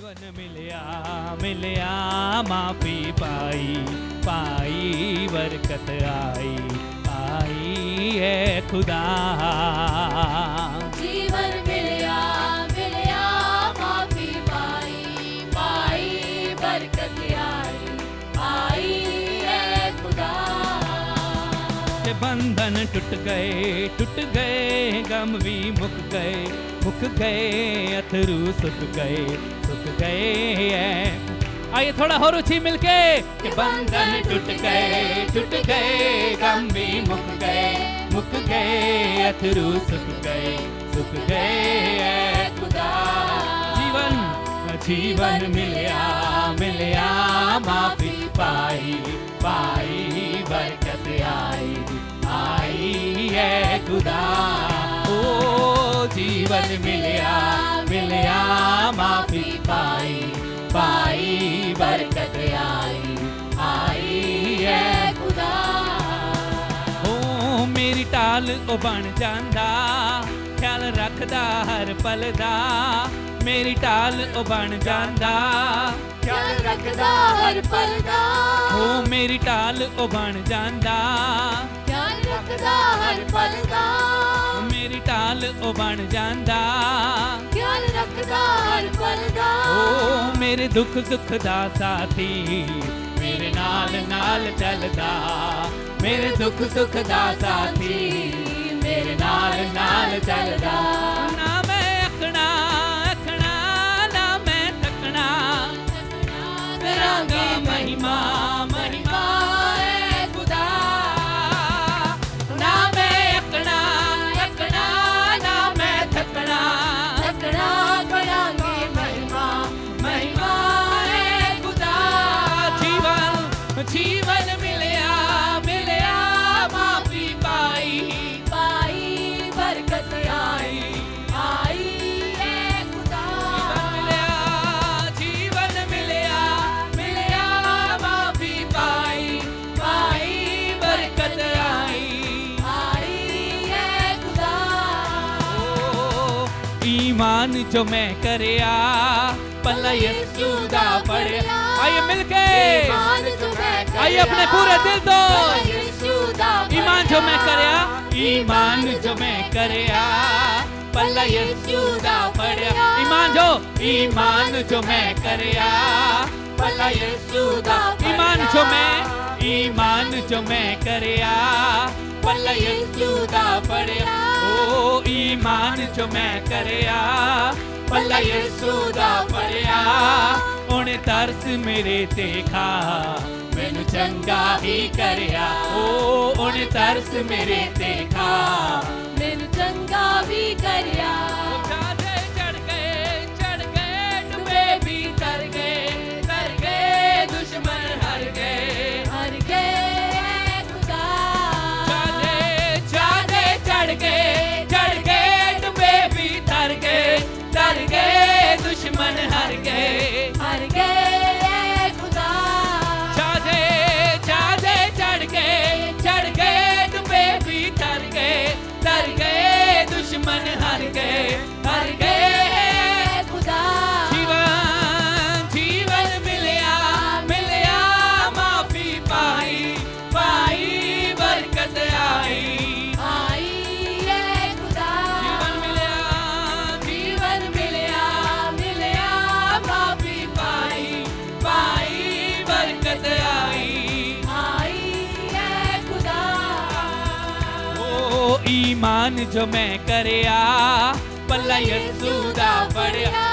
जीवन मिलया मिलया माफी पाई पाई बरकत आई आई है खुदा। जीवन मिलया मिलया माफी पाई पाई बरकत आई है खुदा। के बंधन टूट गए गम भी मुक गए अथरू सुख गए आइए थोड़ा और ऊंची मिलके कि बंधन टूट गए गम भी मुक गए अथरू सुख गए खुदा। जीवन मिलया माफी पाई बरकत आई है खुदा। ओ जीवन मिलया माफी पाई बरकत आई है खुदा। ओ मेरी टाल ओ बन जांदा ख्याल रखदा हर पल दा। मेरी टाल ओ बन जांदा ख्याल रखदा हर पल दा। ओ मेरी टाल ओ बन जांदा ख्याल रखदा हर पल दा। मेरी टाल ओ बन जांदा ख्याल रखदा हर पल दा। ओ मेरे दुख सुख दा साथी मेरे नाल चलदा। मेरे दुख सुख दा साथी मेरे नाल चलदा। ना मैं अखना ना मैं थकना करांगा महिमा है खुदा। ना मैं अखना ना मैं थकना करांगे महिमा है खुदा। जीवन मिलया माफी पाई बरकत आई है खुदा। जीवन मिलया माफी पाई बरकत आई है खुदा। ईमान जो मैं करया पल्ला यीशु दा पढ़या। आइए मिलके आइए अपने पूरे दिल तो ईमान जो मैं करया पल्ला यीशु दा पढ़या। ईमान जो मैं करया पल्ला यीशु दा। ईमान जो मैं करया पल्ला यीशु दा पढ़या। ओ ईमान जो मैं करया पल्ला यीशु दा पढ़या। ओने तरस मेरे ते खा मैनू चंगा ही करया। ओ ओने तरस मेरे ते खा मैनू चंगा भी करया। चादे चढ़ गए डूबे भी तर गए दुश्मन हर गए खुदा। चादे चढ़ गए डूबे भी तर गए दुश्मन हर गए खुदा। चादे चढ़ गए डूबे भी तर गए दुश्मन हर गए खुदा। जीवन मिलया माफी पाई बरकत आई है खुदा। जीवन मिलया माफी पाई बरकत आई है खुदा। ओ ईमान जो मैं करया पल्ला यीशु दा पढ़या।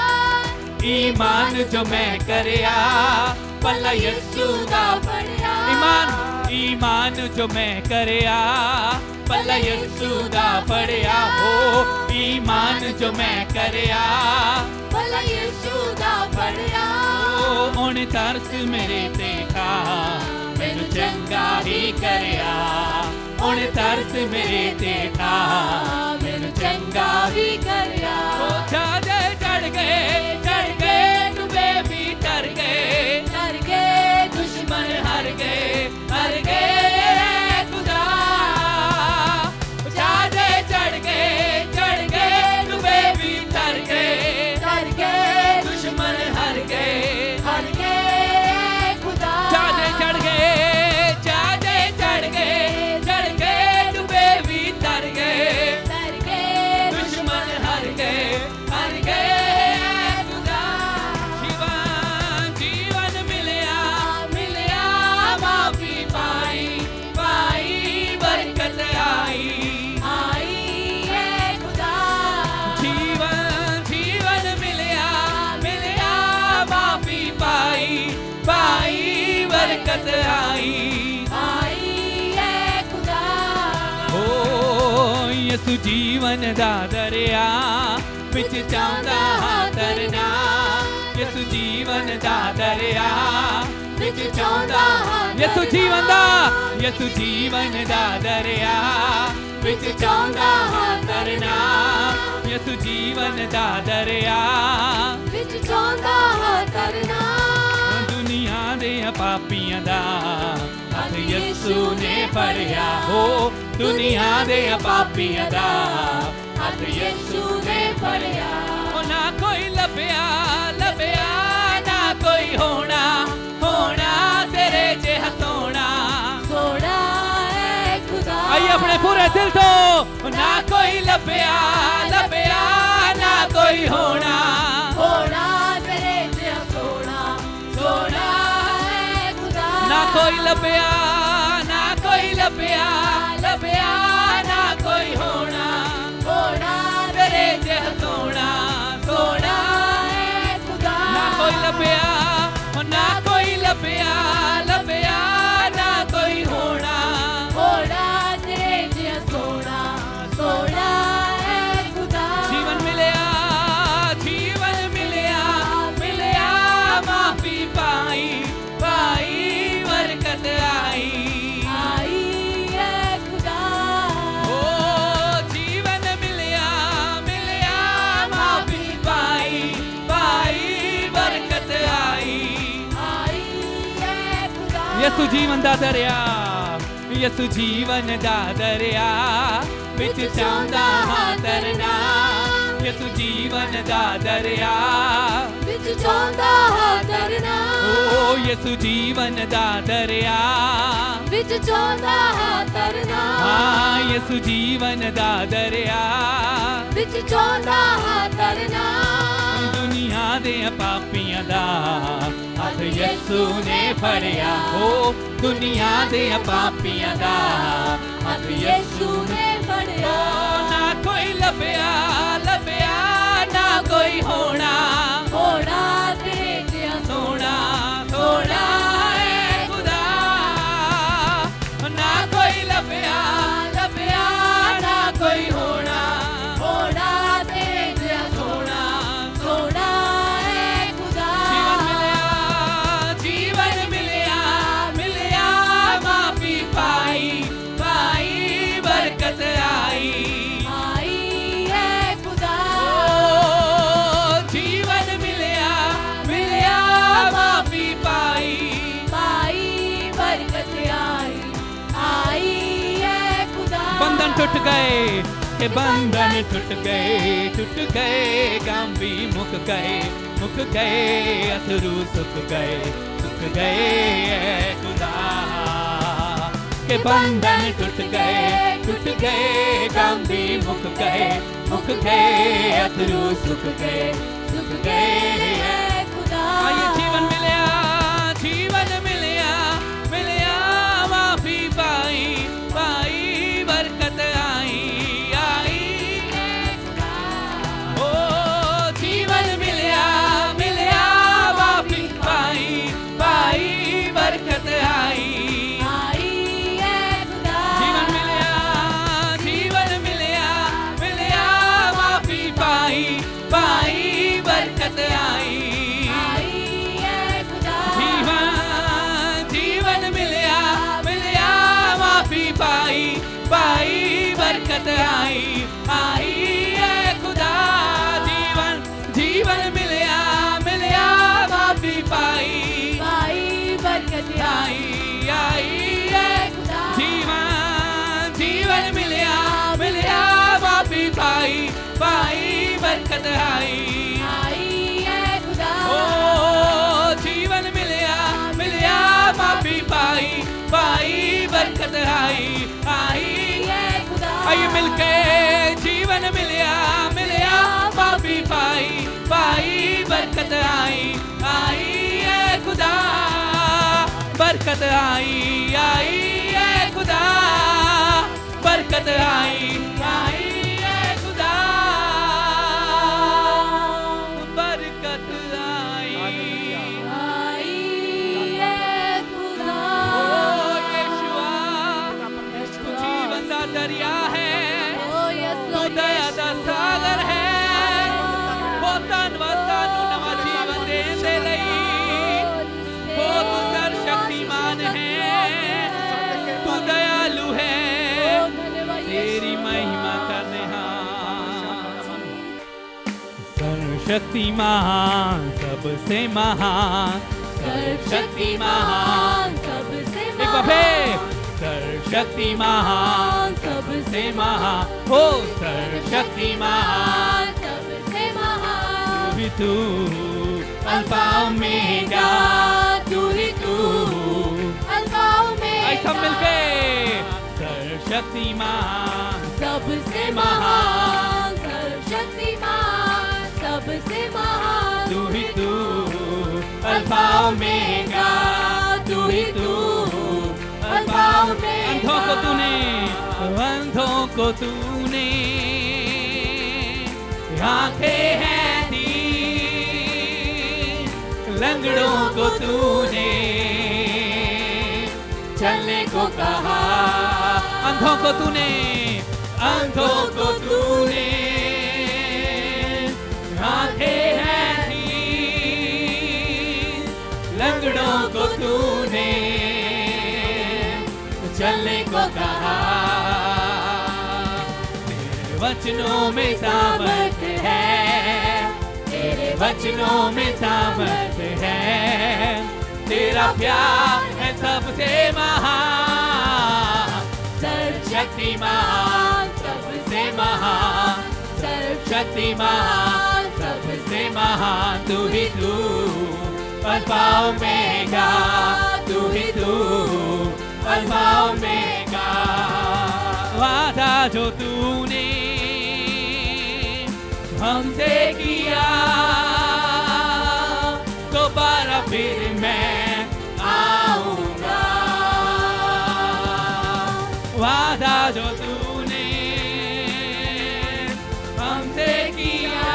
ईमान जो मैं करया पल्ला यीशु दा पढ़या। ईमान जो मैं करया पल्ला यीशु दा पढ़या। ओ ईमान जो मैं करया भला यीशु दा पढ़या। ओ ओने तरस मेरे ते खा मैनू चंगा ही करया। ओने तरस मेरे ते खा मैनू चंगा भी करया। ओ चादे चढ़ गए डूबे भी तर गए दुश्मन हर गए खुदा। चादे चढ़ गए डूबे भी तर गए दुश्मन हर बरकत आई है खुदा ओ यसु जीवन दा दरिया विच चांदा तरना यसु जीवन दा दरिया विच चांदा यसु जीवन दा दरिया विच चांदा तरना यसु जीवन दा दरिया विच चांदा तरना दुनिया दे पापियां दा हथ यसु ने फड़िया हो दुनिया दे पापियां दा हथ यसु ने फड़िया ओ ना कोई लभया लभया ना कोई होना होना तेरे जेहा सोना सोना है खुदा आई अपने पूरे दिल तो ना कोई लभया लभया ना कोई होना होना तेरे जेहा सोना सोना है खुदा ना कोई लभया ना कोई लभया लभया ना कोई होना होना तेरे जेहा सोना सोना है खुदा ना कोई लभया ना कोई लभया लभया ना कोई होना होना तेरे जेहा सोना सोना है खुदा जीवन मिलया मिलया माफी पाई पाई बरकत आई है खुदा ओ जीवन मिलया माफी पाई पाई बरकत आई है खुदा यसु जीवन दा दरिया यसु जीवन दा दरिया विच चांदा तरना यसु जीवन दा दरिया विच चांदा तरना ओ यसु जीवन दा दरिया विच चांदा तरना हाँ यसु जीवन दा दरिया विच चांदा तरना दुनिया दे पापियां दा हथ यसु ने फड़िया हो दुनिया दे पापियां दा हथ यसु ने फड़िया ना कोई लभया लभया ना कोई होना होना तेरे जेहा सोना सोना है खुदा ना कोई लभया लभया ना कोई होना होना तेरे जेहा सोना सोना है खुदा जीवन मिलया माफी पाई पाई बरकत आई है खुदा ओ जीवन मिलया माफी पाई पाई बरकत आई है खुदा बंधन टूट गए के बंधन टूट गए गम भी मुक गए अथरू सुख गए ऐ खुदा के बंधन टूट गए गम भी मुक गए अथरू सुख गए है खुदा आइए जीवन मिलया माफी पाई पाई बरकत आई ओ जीवन मिलया माफी पाई पाई बरकत आई है खुदा जीवन मिलया माफी पाई पाई बरकत आई है खुदा जीवन मिलया माफी पाई पाई बरकत आई है खुदा जीवन मिलया माफी पाई बरकत आई है खुदा जीवन मिलया माफी पाई बरकत आई है खुदा ओ जीवन मिलया माफी पाई बरकत आई है खुदा आइए मिलके जीवन मिलया माफी पाई बरकत आई है खुदा बरकत आई है खुदा बरकत आई है खुदा बरकत आई है खुदा सर्वशक्तिमान सबसे महान, सर्वशक्तिमान सबसे एक बार फिर, सर्वशक्तिमान सबसे महान, हो सर्वशक्तिमान सबसे महान भी तू, अल्फा ओमेगा तू ही तू अल्फा ओमेगा आई सब मिलके सर्वशक्तिमान सबसे महान सर्वशक्तिमान सबसे महान तू ही तू, अल्फा ओमेगा तू ही तू, अल्फा ओमेगा। अंधों को तूने आंखें हैं दी, लंगड़ों को तूने चलने को कहा, अंधों को तूने आंखें हैं दी, लंगड़ों को तूने चलने को कहा। तेरे वचनों में सामर्थ है, तेरे वचनों में सामर्थ है, तेरा प्यार है सबसे महान, सर्वशक्तिमान सबसे महान, सर्वशक्तिमान सबसे महान तू ही तू, अल्फा ओमेगा तू ही तू, अल्फा ओमेगा। वादा जो तूने हमसे किया, दोबारा फिर मैं आऊंगा। वादा जो तूने हमसे किया,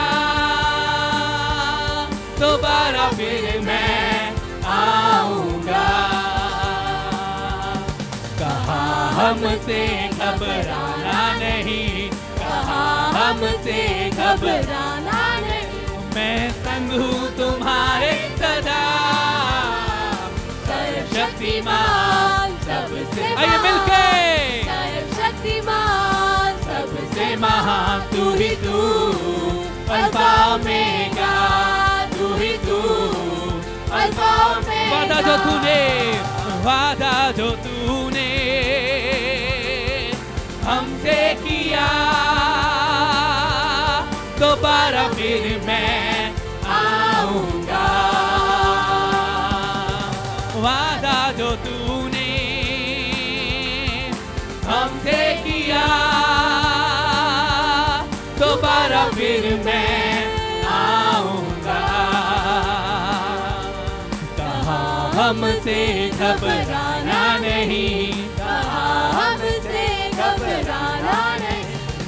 दोबारा फिर मैं आऊंगा। कहा हमसे घबराना नहीं, कहा हमसे घबराना नहीं, मैं संग हूँ तुम्हारे सदा, सर्वशक्तिमान सबसे आइए मिलके, सर्वशक्तिमान सबसे महान तू ही तू, अल्फा ओमेगा तू ही तू, अल्फा ओमेगा। वादा जो तूने हमसे किया, दोबारा फिर मैं आऊंगा। वादा जो तूने हमसे किया, दोबारा फिर मैं आऊंगा। कहा हमसे घबराना नहीं, कहा हमसे घबराना नहीं,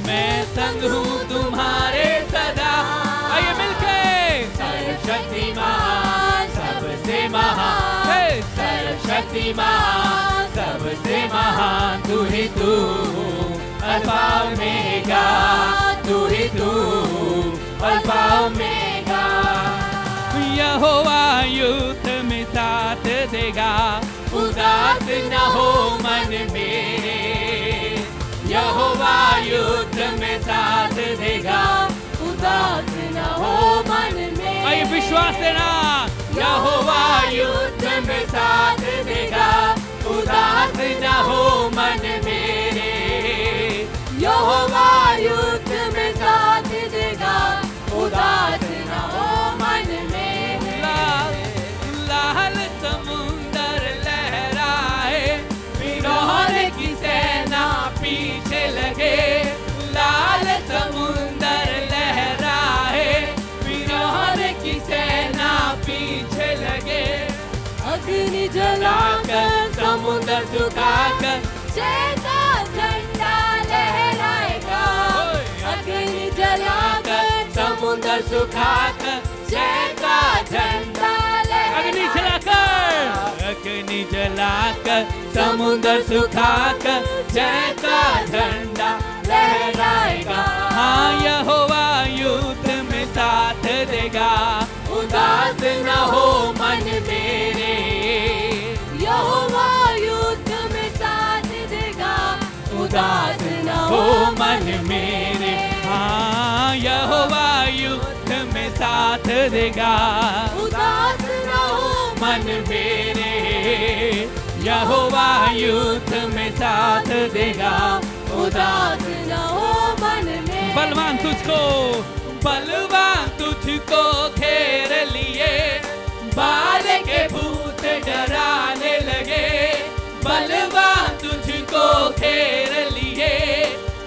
मैं संग हूँ तुम्हारे सदा। आइए मिलके, सर्वशक्तिमान सबसे महान, सर्वशक्तिमान सबसे महान तू ही तू, अल्फा ओमेगा तू ही तू, अल्फा ओमेगा। यहोवा युद्ध में साथ देगा, उदास न हो मन मेरे, यहोवा युद्ध में साथ देगा, उदास न हो मन मेरे। आइए विश्वास देना, यहोवा युद्ध में साथ देगा, उदास न हो मन मेरे, यहोवा युद्ध में साथ देगा, उदास न हो मन मेरे। लाल समुंदर लहराए, फिरौन की सेना पीछे लगे, लाल समुंदर लहराए, फिरौन की सेना पीछे लगे। अग्नि जलाकर समुद्र सुखाकर जय का झंडा लहराएगा, अग्नि जलाकर समुद्र सुखाकर जय का झंडा अग्नि जलाकर, अग्नि जलाकर समुद्र सुखाकर जय का झंडा लहराएगा। हाँ यहोवा युद्ध में साथ देगा, उदास न हो मन मेरे, यहोवा युद्ध में साथ देगा, उदास न हो मन मेरे। हाँ यहोवा युद्ध में साथ देगा। उदास न हो मन मेरे यहोवा युद्ध में साथ देगा। उदास न हो मन में। बलवान तुझको घेर लिए, बाल के भूत डराने लगे। बलवान तुझको घेर लिए,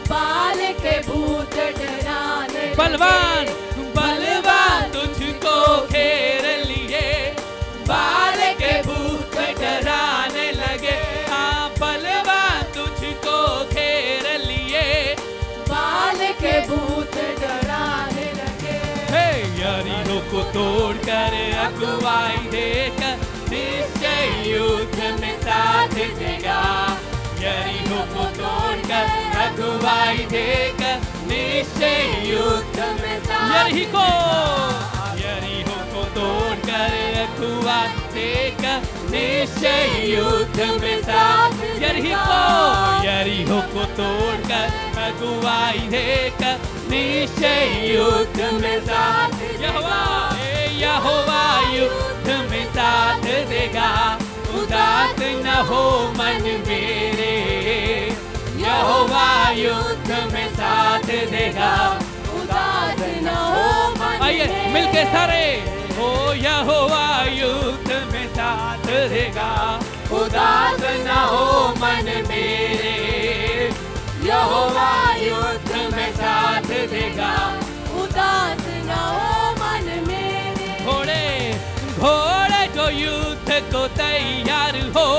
बाल के भूत डराने लगे। बलवान तुझको घेर लिए, बाल के भूत डराने लगे। हाँ, बलवान तुझको घेर लिए, बाल के भूत डराने लगे। हे यरीहो को तोड़कर अगुवाई देकर निश्चय युद्ध में साथ देगा। यरीहो को तोड़कर अगुवाई देकर निश्चय युद्ध में साथ। यरीहो को तोड़कर अगुवाई देकर निश्चय युद्ध में साथ। यरीहो को तोड़कर अगुवाई देकर निश्चय युद्ध में साथ। यहोवा युद्ध में साथ देगा। उदास न हो मन मेरे, यहोवा युद्ध में साथ देगा। उदास न हो मन आइए में। मिलके सारे, हो यहोवा युद्ध में साथ देगा। उदास न हो मन मेरे, यहोवा युद्ध में साथ देगा। उदास न हो मन मेरे। घोड़े जो युद्ध को तैयार हो,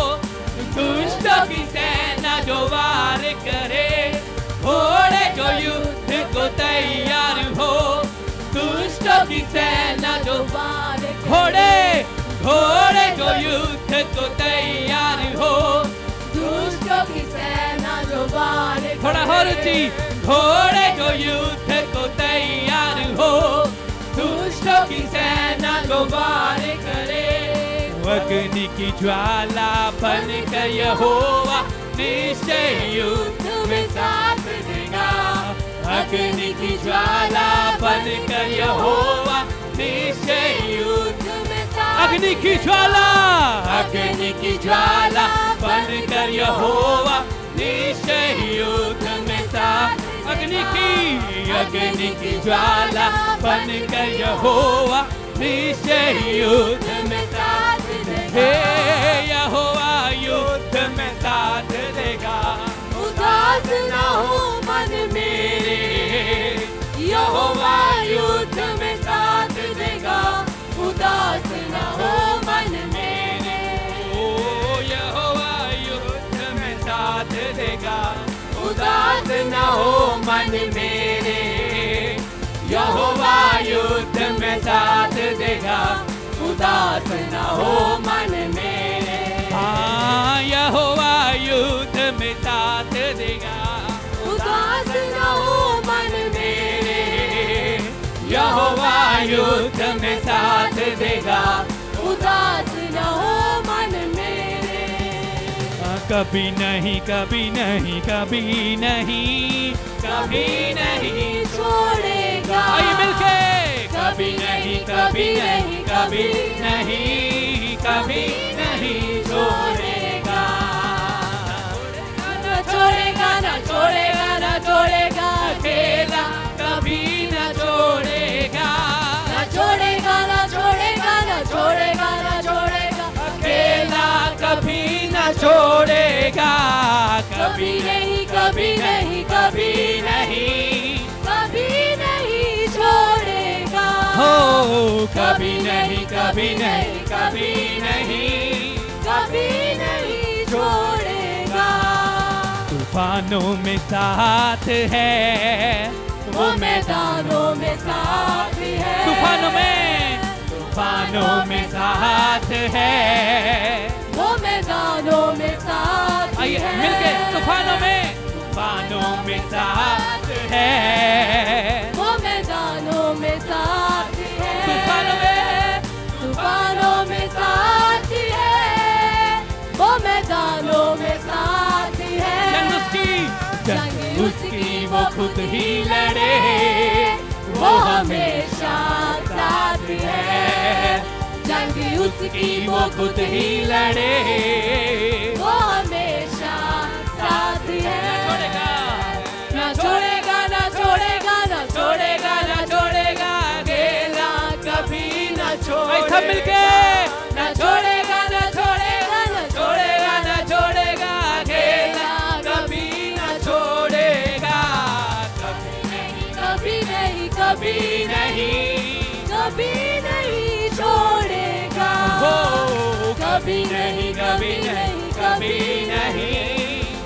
दुष्टों की सेना जो वार करे। घोड़े जो युद्ध को तैयार हो, दुष्टों की सेना जो वार घोड़े जो युद्ध को तैयार हो। दुष्टों की सेना जो वार थोड़ा और ऊंची। घोड़े जो युद्ध को तैयार हो, दुष्टों की सेना जो वार करे। अग्नि की ज्वाला बनकर यहोवा निश्चय युद्ध में साथ देगा। अग्नि की ज्वाला बनकर यहोवा निश्चय युद्ध में साथ। अग्नि की ज्वाला बनकर यहोवा निश्चय युद्ध में साथ। अग्नि की ज्वाला बनकर यहोवा निश्चय युद्ध में साथ देगा। यहोवा युद्ध में साथ देगा। उदास न हो मन मेरे, यहोवा युद्ध में साथ देगा। उदास न हो मन मेरे। ओ यहोवा युद्ध में साथ देगा। उदास न हो मन मेरे। यहोवा युद्ध में साथ देगा। उदास न हो मन मेरे। हाँ, यहोवा युद्ध में साथ देगा। उदास न हो मन मेरे। यहोवा युद्ध में साथ देगा। उदास न हो मन मेरे। कभी नहीं, कभी नहीं, कभी नहीं, कभी नहीं छोड़ेगा। आइए मिलके। कभी नहीं, कभी नहीं, कभी नहीं, कभी नहीं छोड़ेगा। न छोड़ेगा, न छोड़ेगा, न छोड़ेगा। अकेला कभी न छोड़ेगा। न छोड़ेगा, न छोड़ेगा, न छोड़ेगा, न छोड़ेगा। अकेला कभी न छोड़ेगा। कभी नहीं, कभी नहीं, कभी नहीं, कभी नहीं छोड़ेगा। हो कभी नहीं, कभी नहीं, कभी नहीं, कभी नहीं छोड़ेगा। तूफानों में साथ है, वो मैदानों में साथ है। तूफानों में साथ है। वो मैदानों में साथ आइए है। मिलके। तूफानों में साथ है। वो मैदानों में साथ है। तूफानों में साथ है। वो मैदानों में साथ है। जंग उसकी वो खुद ही लड़े। वो हमेशा साथ है। उसकी वो खुद ही लड़े, वो हमेशा साथ है, ना छोड़ेगा, ना छोड़ेगा, ना छोड़ेगा, ना छोड़ेगा, ना छोड़ेगा, अकेला कभी ना छोड़ेगा, ऐसा मिलके ना छोड़ेगा, ना छोड़ेगा, ना छोड़ेगा, ना छोड़ेगा, अकेला कभी ना छोड़ेगा, कभी नहीं, कभी नहीं, कभी नहीं छोड़ेगा, हो कभी नहीं, कभी नहीं, कभी नहीं,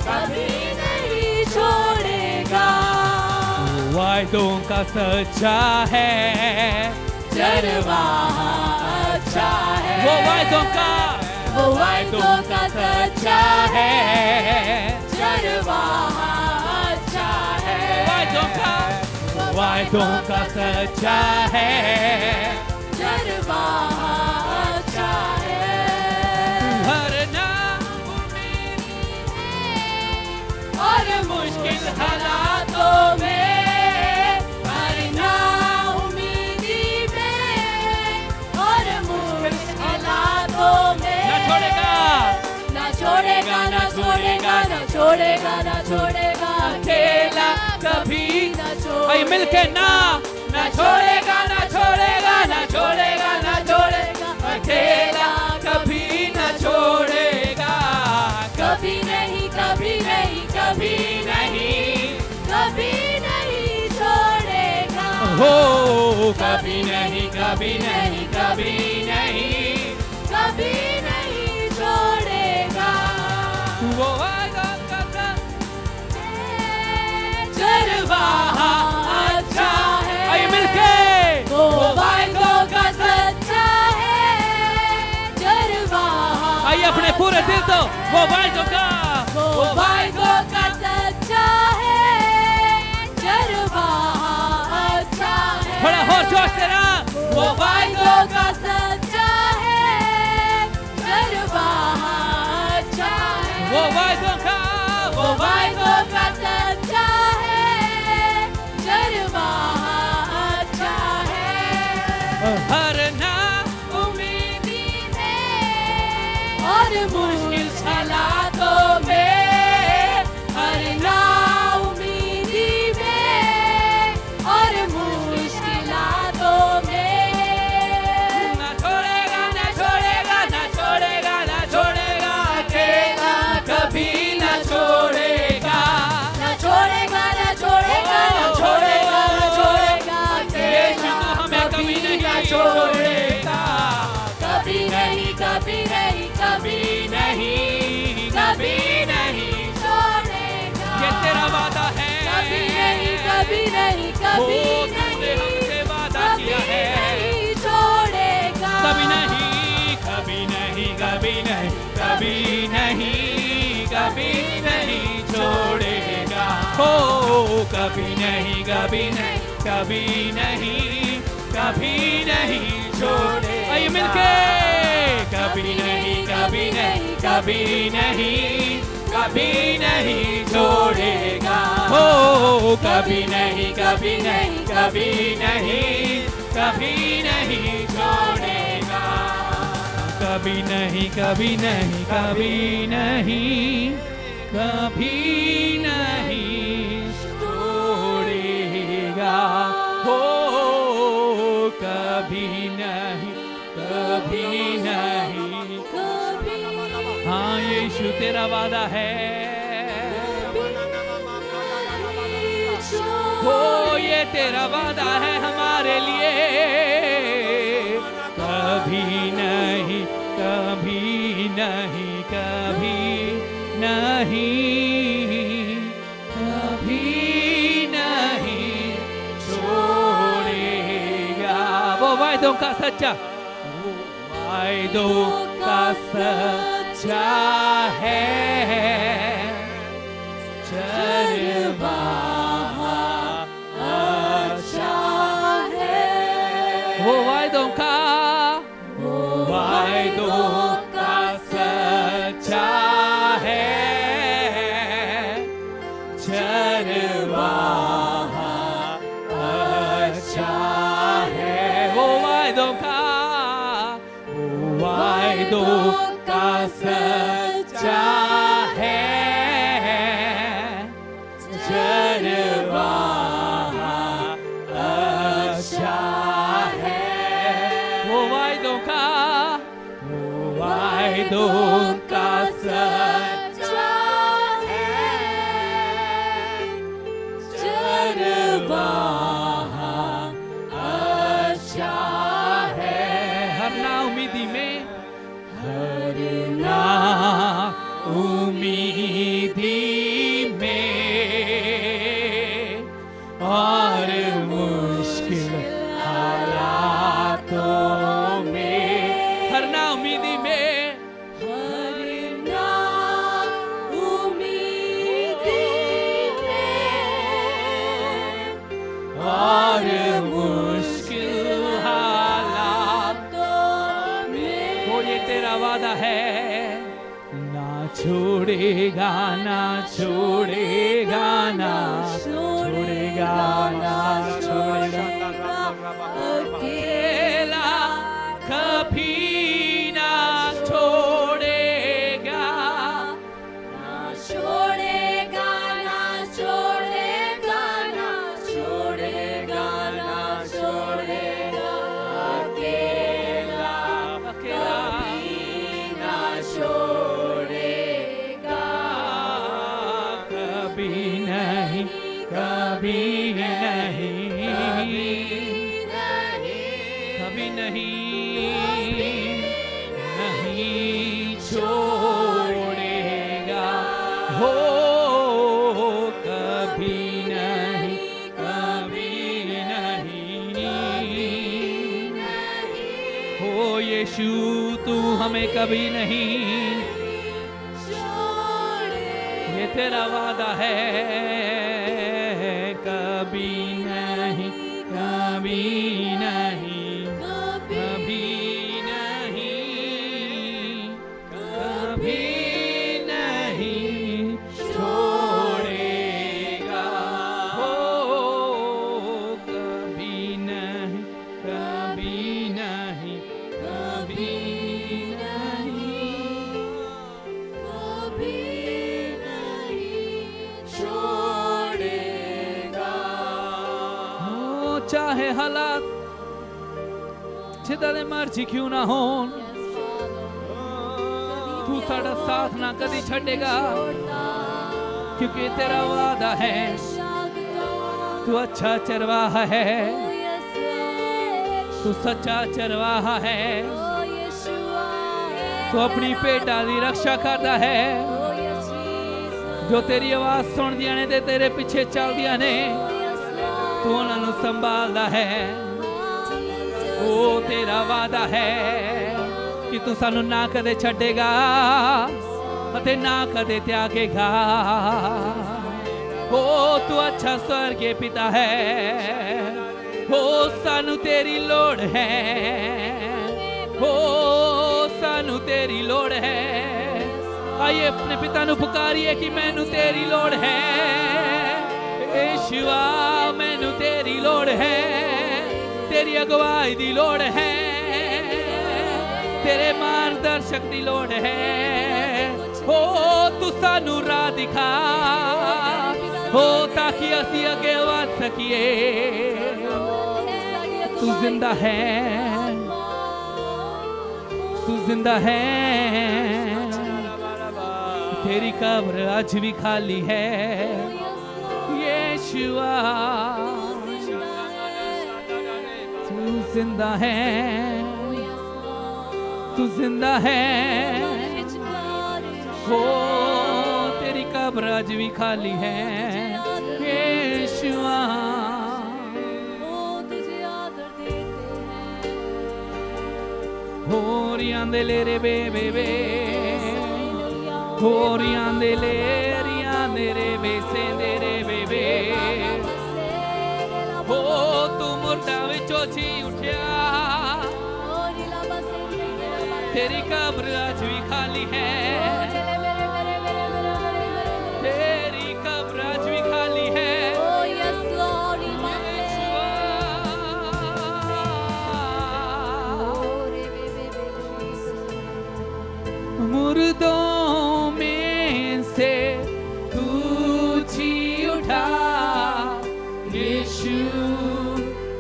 कभी नहीं छोड़ेगा। वायदों का सच्चा है, चरवाहा अच्छा है, वो वायदों का सच्चा है, चरवाहा अच्छा है, वायदों का सच्चा है, चरवाहा अच्छा है। हर और मुश्किल हालातों में, हर नाउमीदी में, और मुश्किल हालातों में ना छोड़ेगा, ना छोड़ेगा, ना छोड़ेगा, ना छोड़ेगा, ना छोड़ेगा, अकेला कभी ना आई छोड़ेगा, मिलके ना छोड़ेगा, ना छोड़ेगा, ना छोड़ेगा, ना छोड़ेगा, अकेला कभी ना छोड़ेगा, कभी नहीं, कभी नहीं, कभी नहीं, कभी नहीं छोड़ेगा, हो कभी नहीं, कभी नहीं, कभी नहीं, कभी नहीं छोड़ेगा। वो वायदों का चरवाहा अच्छा है, आई मिलके वो वायदों का सच्चा है, चरवाहा आई अपने पूरे दिल तो वो वायदों का, वो वायदों का सच्चा है, चरवाहा अच्छा है, थोड़ा और जोश से ना, वो वायदों का सच्चा है, चरवाहा अच्छा है, वो वायदों का, वो वायदों का सच्चा है, चरवाहा अच्छा है। हर ना उम्मीदी में और मुश्किल हालातों में, हर नाउमीदी में और मुश्किलातों में, ना छोड़ेगा, ना छोड़ेगा, ना छोड़ेगा, ना छोड़ेगा, अकेला कभी ना छोड़ेगा, ना छोड़ेगा, ना छोड़ेगा, ना छोड़ेगा, ना छोड़ेगा, यीशु तो हमें कभी नहीं छोड़ेगा, कभी नहीं, कभी नहीं, कभी नहीं, कभी नहीं छोड़ेगा, ये तेरा वादा है, कभी नहीं, कभी नहीं, कभी वो तूने हमसे वादा किया है, नहीं छोड़ेगा, कभी नहीं, कभी नहीं, कभी नहीं, कभी नहीं, कभी नहीं छोड़ेगा, हो कभी नहीं, कभी नहीं, कभी नहीं, कभी नहीं छोड़ेगा, आइए मिलके कभी नहीं, कभी नहीं, कभी नहीं, कभी नहीं छोड़ेगा, हो कभी नहीं, कभी नहीं, कभी नहीं, कभी नहीं छोड़ेगा, कभी नहीं, कभी नहीं, कभी नहीं, कभी नहीं छोड़ेगा, हो कभी नहीं, कभी नहीं, कभी हाँ यीशु तेरा वादा है, हो ये तेरा वादा है हमारे लिए, कभी नहीं, कभी नहीं, कभी नहीं, कभी नहीं छोड़ेगा, वो वायदों का सच्चा, वो वायदों का सच्चा है, चरवाहा अच्छा है, वो वायदों का सच्चा है, चरवाहा अच्छा है, वो वायदों का वायदों का सच्चा है चरवाहा अच्छा है। वो वायदों का सच्चा है चरवाहा अच्छा है। हर ना उम्मीदी में हर ना उम्मीदी में और मुश्किल हालातों में हर ना उम्मीदी में और मुश्किल हालातों में वो ये तेरा वादा है ना छोड़ेगा ना छोड़ेगा ना छोड़ेगा ना छोड़ेगा अकेला कभी ना छोड़ेगा ना छोड़ेगा ना छोड़ेगा ना छोड़ेगा ना छोड़ेगा अकेला अकेला ना छोड़ेगा कभी नहीं कभी नहीं कभी नहीं नहीं छोड़ेगा हो कभी नहीं कभी नहीं हो यीशु तू हमें कभी नहीं ये तेरा वादा है कभी नहीं कभी नहीं कभी नहीं कभी नहीं छोड़ेगा हो कभी नहीं कभी नहीं कभी चाहे हालात जिदा दे मर्जी क्यों ना हो तू साड़ा साथ ना कदी छड़ेगा क्योंकि तेरा वादा है तू अच्छा चरवाहा है तू सच्चा चरवाहा है तू अपनी भेटां दी रक्षा करता है जो तेरी आवाज सुनदियां ने ते तेरे पीछे चलदियां ने तू उन्होंने संभालता है ओ तेरा वादा है कि तू सानू ना कदे छड़ेगा अते ना कदे त्यागेगा ओ तू अच्छा स्वर्गीय पिता है ओ सानू तेरी लोड़ है ओ सानू तेरी लोड़ है आइए अपने पिता नू पुकारिए कि मैनू तेरी लोड़ है यीशुआ मैनू तेरी लोड़ है तेरी अगुवाई दी लोड़ है तेरे मार्गदर्शक दी लोड़ है ओ तू सानू राह दिखा हो ताकि असी अगे वध सकिए तू जिंदा है तू जिंदा है तेरी कब्र आज भी खाली है यीशुआ तू जिंदा है तू जिंदा है हो तेरी कब्र आज भी खाली है यीशुआ हो रियांदे ले रे बे बे बे हो रियांदे ले रियांदे रे बे सेंदे रे बे बे हो तू मुर्दा विचों जी उठिया तेरी कब्र आज भी खाली है तेरी कब्र आज भी खाली है मुर्दों में से तू जी उठा, यीशु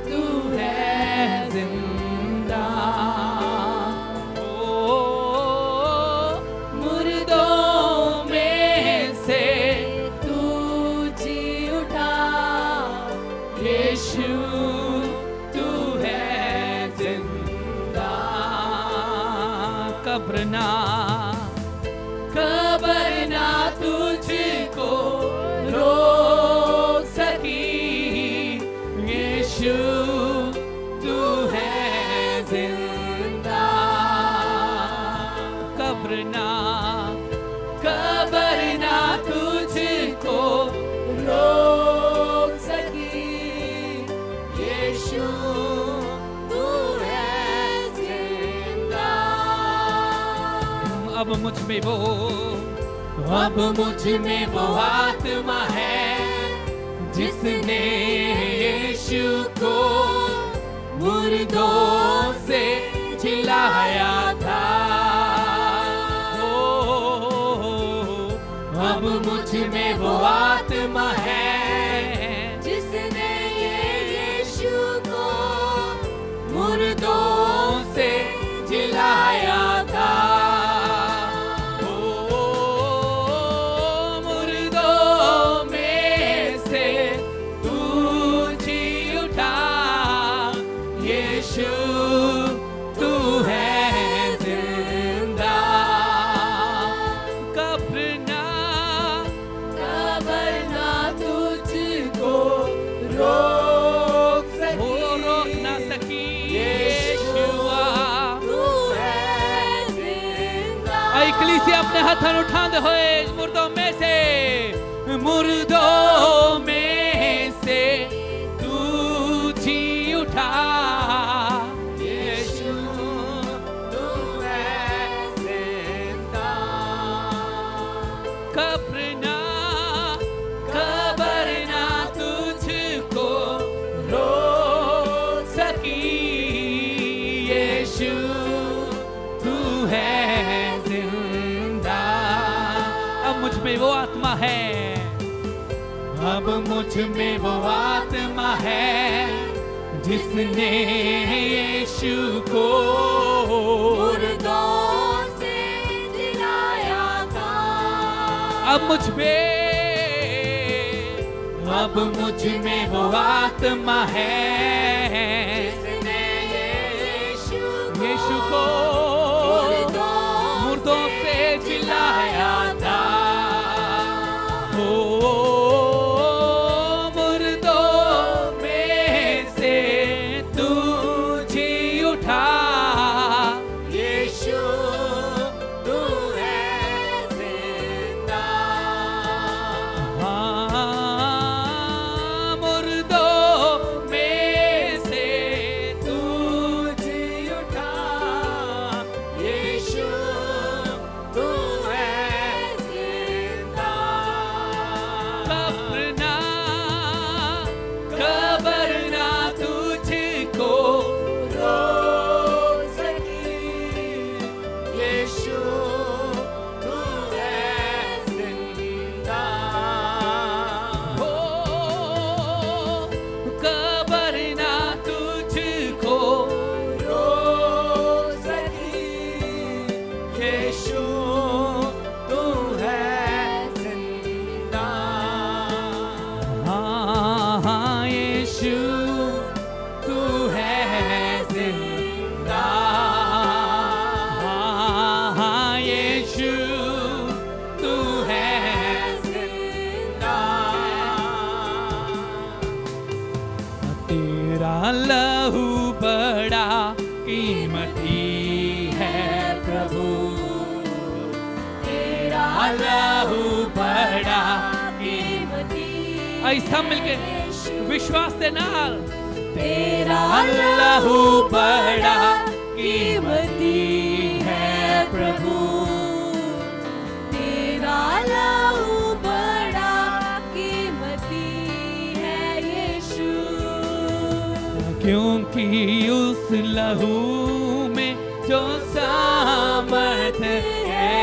तू है जिंदा। ओ मुर्दों में से तू जी उठा, यीशु तू है जिंदा। कब्र ना तुझको रोक सकी, यीशु तू है जिंदा। कब्र ना तुझको रोक सकी, यीशु तू है जिंदा। अब मुझ में वो आत्मा है जिसने यीशु को मुर्दों से जिलाया था। अब मुझ में वो आत्मा है जिसने यीशु को मुर्दों से जिलाया था। मुर्दों में से तू जी उठा, यीशु तू है जिंदा। कब्र ना तुझको रोक ना सकी, यीशुआ तू है जिंदा। कलीसिया अपने हाथों उठाते हुए मुर्दों में से तू जी उठा, यीशु तू है जिंदा। कब्र ना तुझको रोक सकी, यीशु तू है जिंदा। अब मुझ में वो आत्मा है, अब मुझ में वो आत्मा है जिसने यीशु को मुर्दों से जिलाया था। अब मुझ में वो आत्मा है जिसने यीशु को मुर्दों से जिलाया था। मुर्दों में से तू जी उठा, यीशु तू है जिंदा। मुर्दों में से तू जी उठा, यीशु तू है जिंदा। कब्र ना तुझको रोक सकी, यीशु तू है जिंदा। कब्र ना तुझको रोक सकी, यीशु तू है जिंदा। हाँ यीशु तू है जिंदा। हाँ यीशु तू है जिंदा। तेरा लहू बड़ा कीमती है प्रभु, तेरा लहू बड़ा कीमती आई सब मिलके विश्वास से नाल। तेरा लहू बड़ा कीमती है प्रभु, तेरा लहू बड़ा कीमती है यीशु। क्योंकि उस लहू में जो सामर्थ है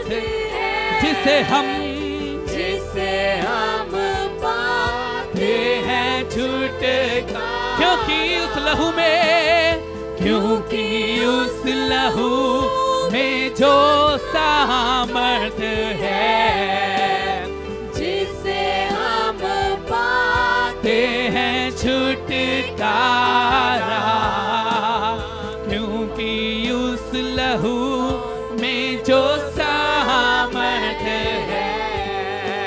है, जिसे हम पाते हैं छुटकारा, क्योंकि उस लहू में, क्योंकि उस लहू में जो सामर्थ है, जिसे हम पाते हैं छुटकारा, क्योंकि उस लहू में जो सामर्थ है,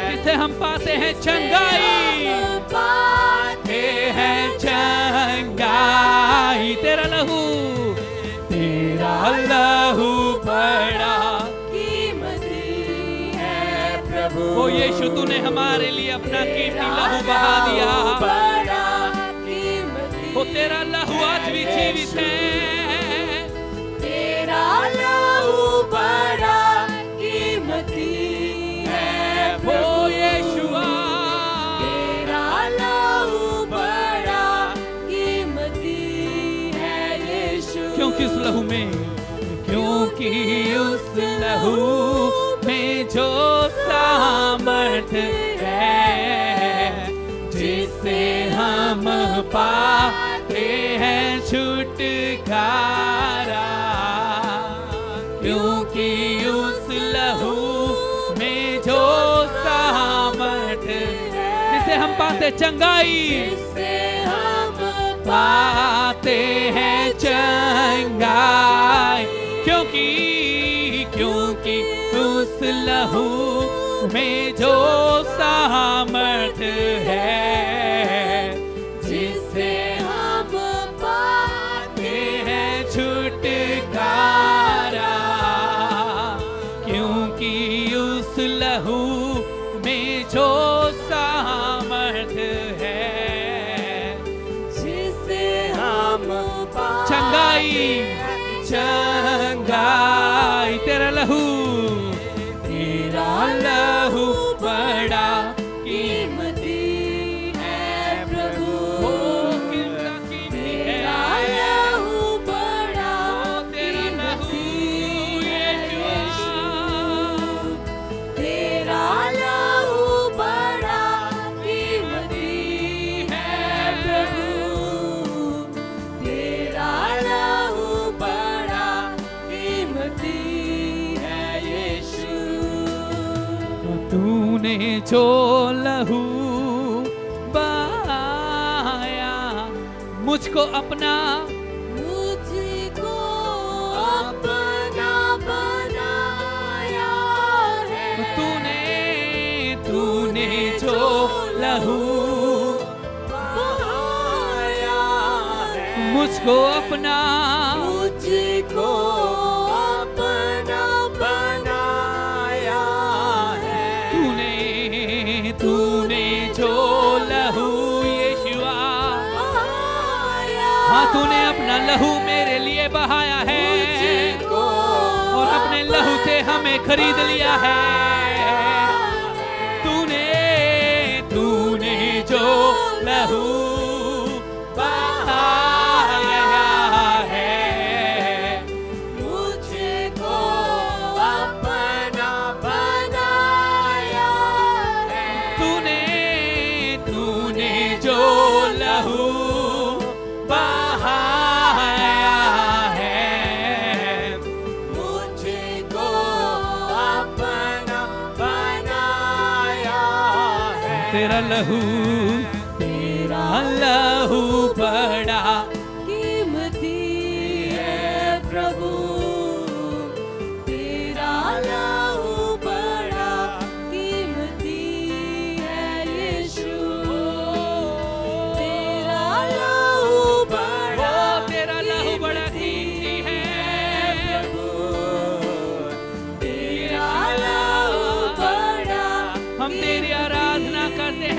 जिसे हम पाते हैं चंगाई, पाते हैं चंगाई। तेरा लहू बड़ा कीमती है प्रभु। ओ यीशु, तूने हमारे लिए अपना कीमती लहू बहा दिया। बड़ा कीमती, ओ तेरा लहू आज भी जीवित है। तेरा लहू बड़ा कीमती है ओ यीशुआ, तेरा लहू बड़ा कीमती है यीशु। क्योंकि उस लहू में, क्योंकि उस लहू में जो सामर्थ है, जिसे हम पाते हैं छुटकारा, क्योंकि उस लहू में जो सामर्थ है, जिसे हम पाते चंगाई, जिसे हम पाते हैं चंगाई, क्योंकि उस लहू में जो सामर्थ है, जिसे हम पाते हैं छुटकारा, क्योंकि उस लहू में जो सामर्थ है, जिसे हम चंगाई, चंगाई। तेरा लहू बड़ा कीमती है प्रभु। ओ कीमती है। तेरा लहू बड़ा तेरा लहू यीशु, तेरा लहू बड़ा कीमती है प्रभु। तेरा लहू बड़ा कीमती है यीशु। तूने जो लहू बहाया, मुझको अपना, मुझको अपना बनाया है। तूने जो लहू बहाया है, मुझको अपना, मुझको अपना बनाया है। तूने जो लहू यीशुआ, बहाया हाँ तूने अपना लहू मेरे लिए बहाया है, मुझको और अपने लहू से हमें खरीद लिया है। तूने जो लहू बहाया है, मुझको अपना बनाया है। तूने जो लहू बहाया है, मुझको अपना बनाया है। तेरा लहू बड़ा कीमती है प्रभु। तेरा लहू बड़ा कीमती है यीशु। तेरा लहू बड़ा, तेरा लहू बड़ा कीमती है प्रभु। तेरा लहू बड़ा, हम तेरी आराधना करते हैं।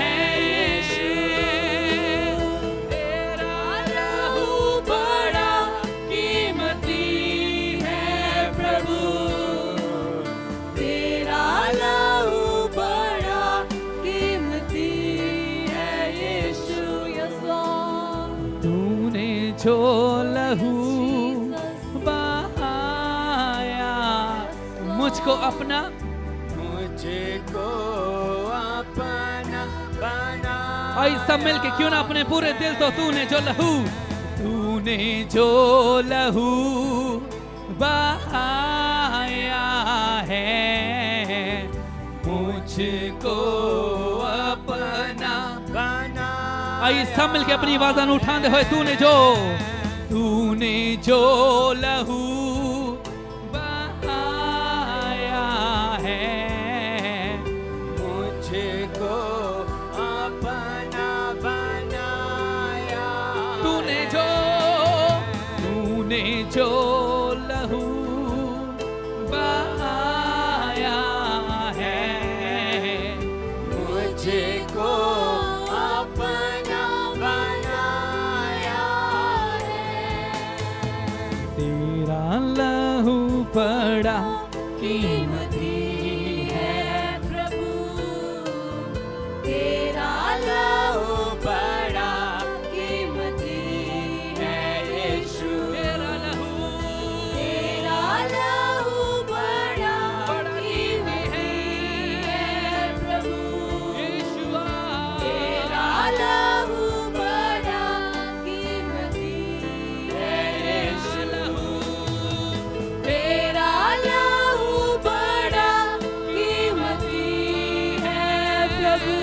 तेरा लहू बड़ा कीमती है प्रभु। तेरा लहू बड़ा कीमती है यीशु। Yes Lord. तूने जो लहू बहाया, मुझको अपना मुझको अपना बना। आई सब मिलके क्यों ना अपने पूरे दिल तो तूने जो लहू बहाया है मुझको अपना बना। आई सब मिलके अपनी आवाज़ उठाते हुए तूने जो लहू बहाया है मुझको अपना बनाया। तूने जो लहू बहाया है मुझको अपना बनाया है। तेरा लहू बड़ा कीमती है प्रभु, तेरा लहू बड़ा कीमती है यीशु। तेरा लहू बड़ा कीमती है प्रभु, यीशुआ तेरा लहू बड़ा कीमती है यीशु। तेरा लहू बड़ा कीमती है प्रभु,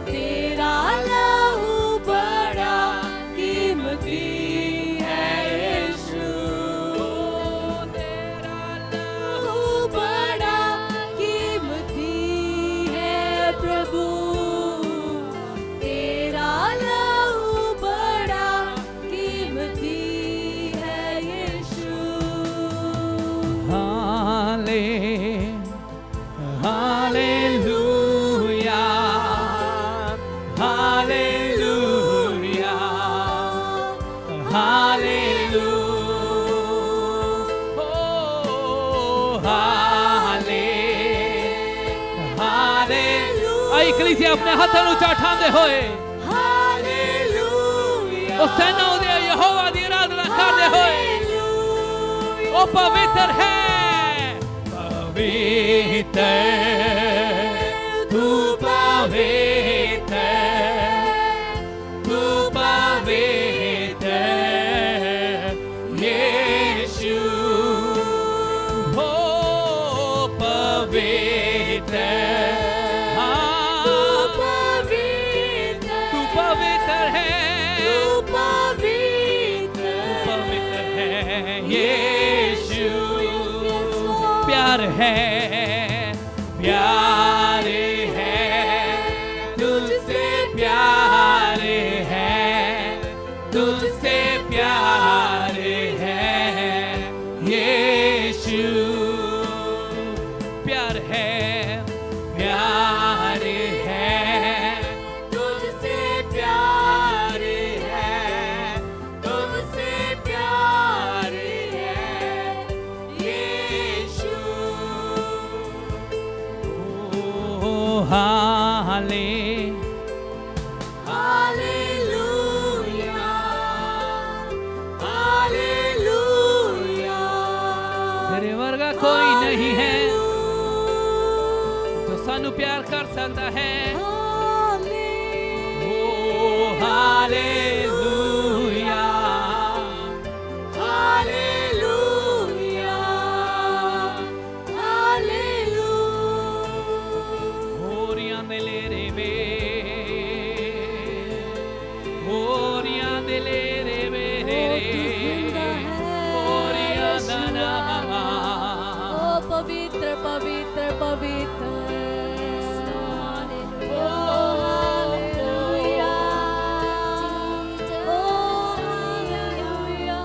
तेरा लहू बड़ा कीमती है यीशु। तेरा लहू बड़ा कीमती है प्रभु, तेरा लहू बड़ा कीमती है यीशु। हालेलुया हालेलुया हालेलुया आई कलीसिया अपने हाथ ऊंचा उठाते होए हालेलुया ओ सेना दे यहोवा दी आराधना करते होए ओ पवित्र है पवित्र तू पवित्र यीशु हो पवित्र हाँ तू पवित्र है यीशु प्यार है तुझसे प्यार है यीशु प्यार है तुझसे प्यार है, तुझसे प्यार है यीशु। ओ हाले हालेलुया हालेलुया। तेरे वर्गा कोई नहीं है जो सानू प्यार कर सकता है ओ हालेलुया हालेलुया होरियां दे ले रे वे होरियां दे ले रे वे रे होरियां दा नामा ओ पवित्र पवित्र पवित्र ओ हालेलुया ओ हालेलुया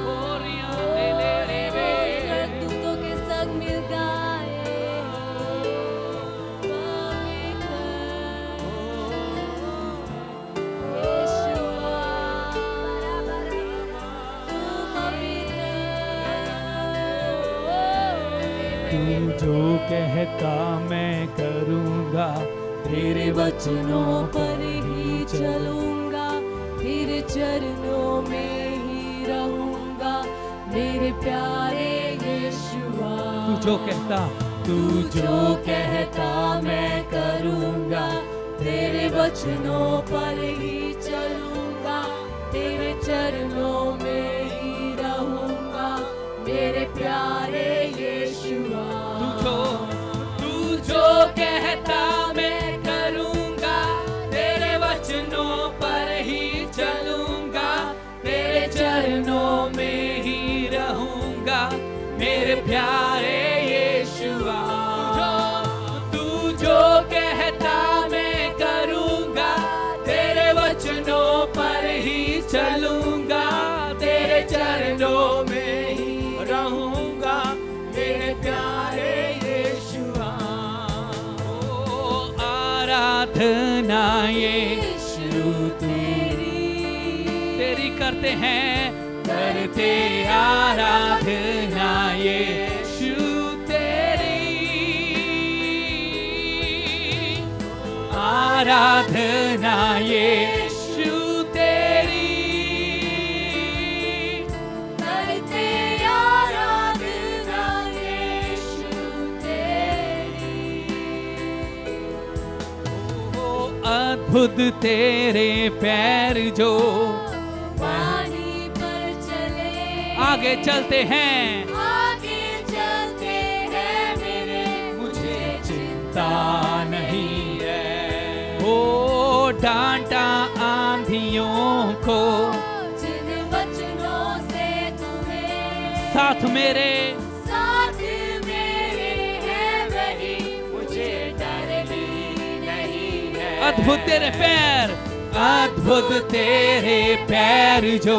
होरियां दे ले रे वे दूतों के संग मिल गाए तू जो कहता मैं करूँगा तेरे वचनों पर ही चलूंगा चरणों में ही रहूंगा मेरे प्यारे यीशुआ। तू जो कहता, तू जो कहता मैं करूंगा, तेरे वचनों पर ही चलूंगा, तेरे चरणों में ही रहूंगा मेरे प्यारे यीशुआ। तू जो कहता मैं करूंगा, तेरे वचनों पर ही चलूंगा, तेरे चरणों में ही रहूंगा मेरे प्यारे यीशुआ। तू जो कहता मैं करूंगा, तेरे वचनों पर ही चलूंगा, तेरे चरणों में ही रहूंगा मेरे प्यारे यीशुआ। ओ आराधना यीशु तेरी करते हैं, करते आराधना यीशु तेरी, आराधना यीशु तेरी, करते आराधना यीशु तेरी। ओ अद्भुत तेरे पैर जो पानी पर चले, आगे चलते हैं, आगे चलते हैं मेरे, मुझे चिंता नहीं है। ओ डांटा आंधियों को, जिन वचनों से तुम्हें साथ मेरे साथ मेरे है वही, मुझे डर भी नहीं है। अद्भुत तेरे पैर, अद्भुत तेरे पैर जो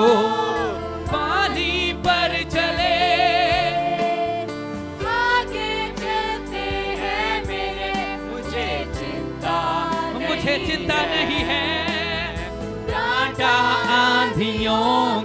पानी पर चले, आगे चलते हैं मेरे, मुझे चिंता नहीं है। डांटा आंधियों